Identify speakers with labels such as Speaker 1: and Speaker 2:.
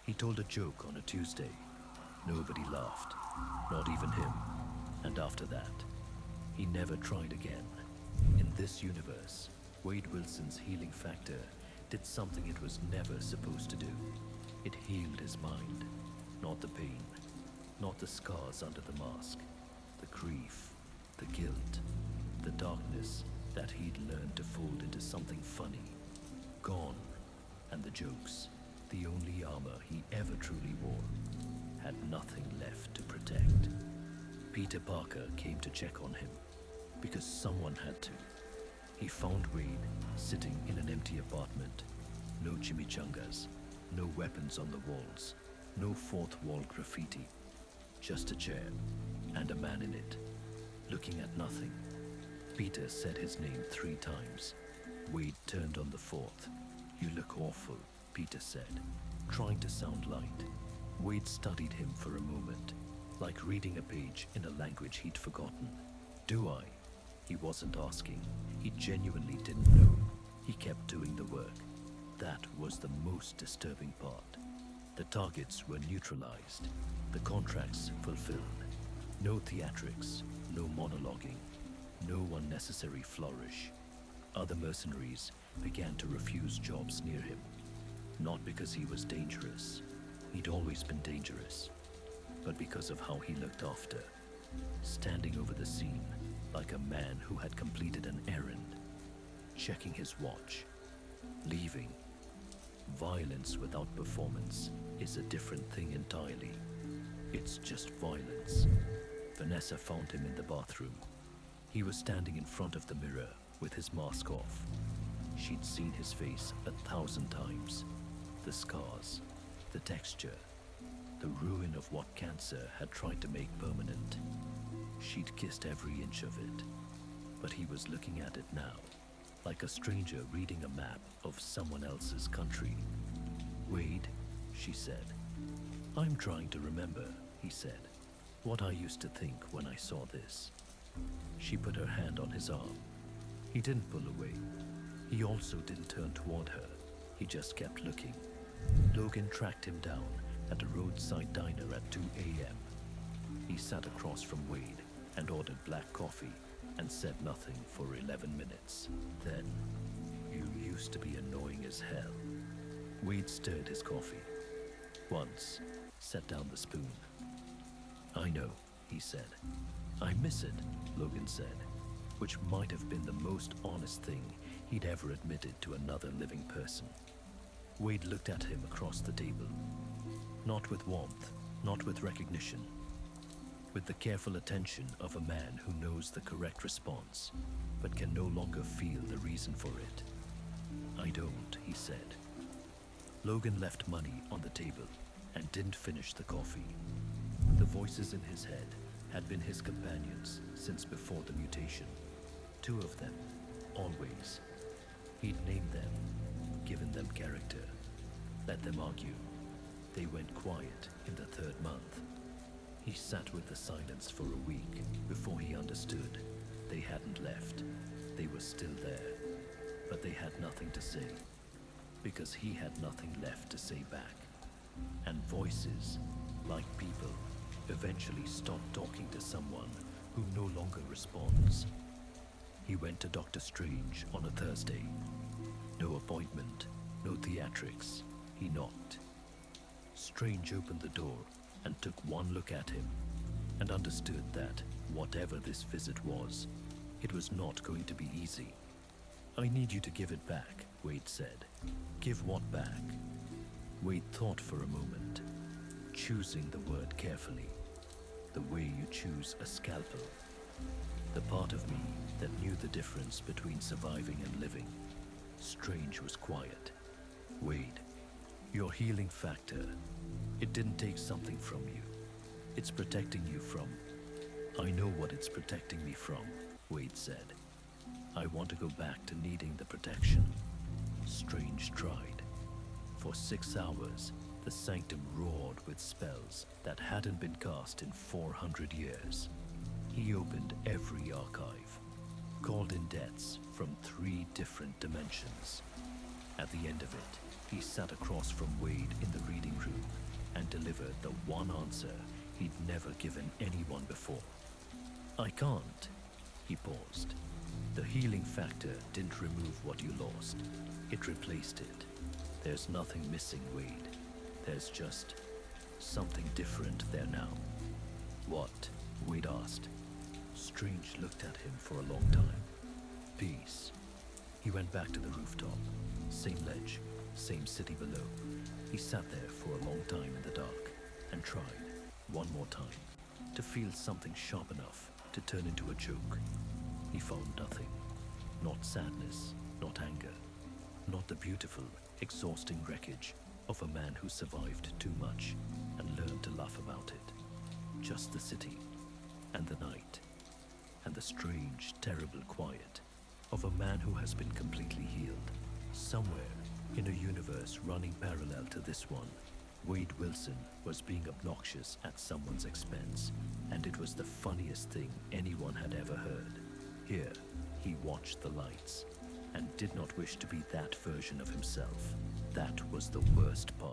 Speaker 1: He told a joke on a Tuesday. Nobody laughed, not even him. And after that, he never tried again. In this universe, Wade Wilson's healing factor did something it was never supposed to do. It healed his mind, not the pain, not the scars under the mask, the grief, the guilt, the darkness that he'd learned to fold into something funny. Gone, and the jokes, the only armor he ever truly wore, had nothing left to protect. Peter Parker came to check on him, because someone had to. He found Wade sitting in an empty apartment. No chimichangas, no weapons on the walls, no fourth wall graffiti. Just a chair, and a man in it, looking at nothing. Peter said his name 3 times. Wade turned on the 4th. "You look awful," Peter said, trying to sound light. Wade studied him for a moment, like reading a page in a language he'd forgotten. "Do I?" He wasn't asking. He genuinely didn't know. He kept doing the work. That was the most disturbing part. The targets were neutralized, the contracts fulfilled. No theatrics, no monologuing, no unnecessary flourish. Other mercenaries began to refuse jobs near him. Not because he was dangerous, he'd always been dangerous, but because of how he looked after, standing over the scene like a man who had completed an errand, checking his watch, leaving. Violence without performance is a different thing entirely. It's just violence. Vanessa found him in the bathroom. He was standing in front of the mirror with his mask off. She'd seen his face 1,000 times. The scars, the texture, the ruin of what cancer had tried to make permanent. She'd kissed every inch of it, but he was looking at it now, like a stranger reading a map of someone else's country. "Wade," she said. "I'm trying to remember," he said, "what I used to think when I saw this." She put her hand on his arm. He didn't pull away. He also didn't turn toward her. He just kept looking. Logan tracked him down at a roadside diner at 2 a.m. He sat across from Wade and ordered black coffee and said nothing for 11 minutes. Then, "You used to be annoying as hell." Wade stirred his coffee. Once, set down the spoon. "I know," he said. "I miss it," Logan said, which might have been the most honest thing he'd ever admitted to another living person. Wade looked at him across the table. Not with warmth, not with recognition, with the careful attention of a man who knows the correct response, but can no longer feel the reason for it. "I don't," he said. Logan left money on the table and didn't finish the coffee. The voices in his head had been his companions since before the mutation. 2 of them, always. He'd named them, given them character, let them argue. They went quiet in the 3rd month. He sat with the silence for a week before he understood. They hadn't left. They were still there, but they had nothing to say, because he had nothing left to say back. And voices, like people, eventually stop talking to someone who no longer responds. He went to Dr. Strange on a Thursday. No appointment, no theatrics. He knocked. Strange opened the door and took one look at him and understood that whatever this visit was, it was not going to be easy. "I need you to give it back," Wade said. "Give what back?" Wade thought for a moment, choosing the word carefully, the way you choose a scalpel. The part of me that knew the difference between surviving and living. Strange was quiet. "Wade, your healing factor, it didn't take something from you. It's protecting you from..." "I know what it's protecting me from," Wade said. "I want to go back to needing the protection." Strange tried. For 6 hours, the sanctum roared with spells that hadn't been cast in 400 years. He opened every archive, called in deaths from 3 different dimensions. At the end of it, he sat across from Wade in the reading room, delivered the one answer he'd never given anyone before. I can't. He paused. The healing factor didn't remove what you lost. It replaced it. There's nothing missing, Wade. There's just something different there now. What? Wade asked. Strange looked at him for a long time. Peace. He went back to the rooftop. Same ledge, same city below. He sat there for a long time in the dark and tried, one more time, to feel something sharp enough to turn into a joke. He found nothing. Not sadness, not anger, not the beautiful, exhausting wreckage of a man who survived too much and learned to laugh about it. Just the city, and the night, and the strange, terrible quiet of a man who has been completely healed. Somewhere in a universe running parallel to this one, Wade Wilson was being obnoxious at someone's expense, and it was the funniest thing anyone had ever heard. Here, he watched the lights and did not wish to be that version of himself. That was the worst part.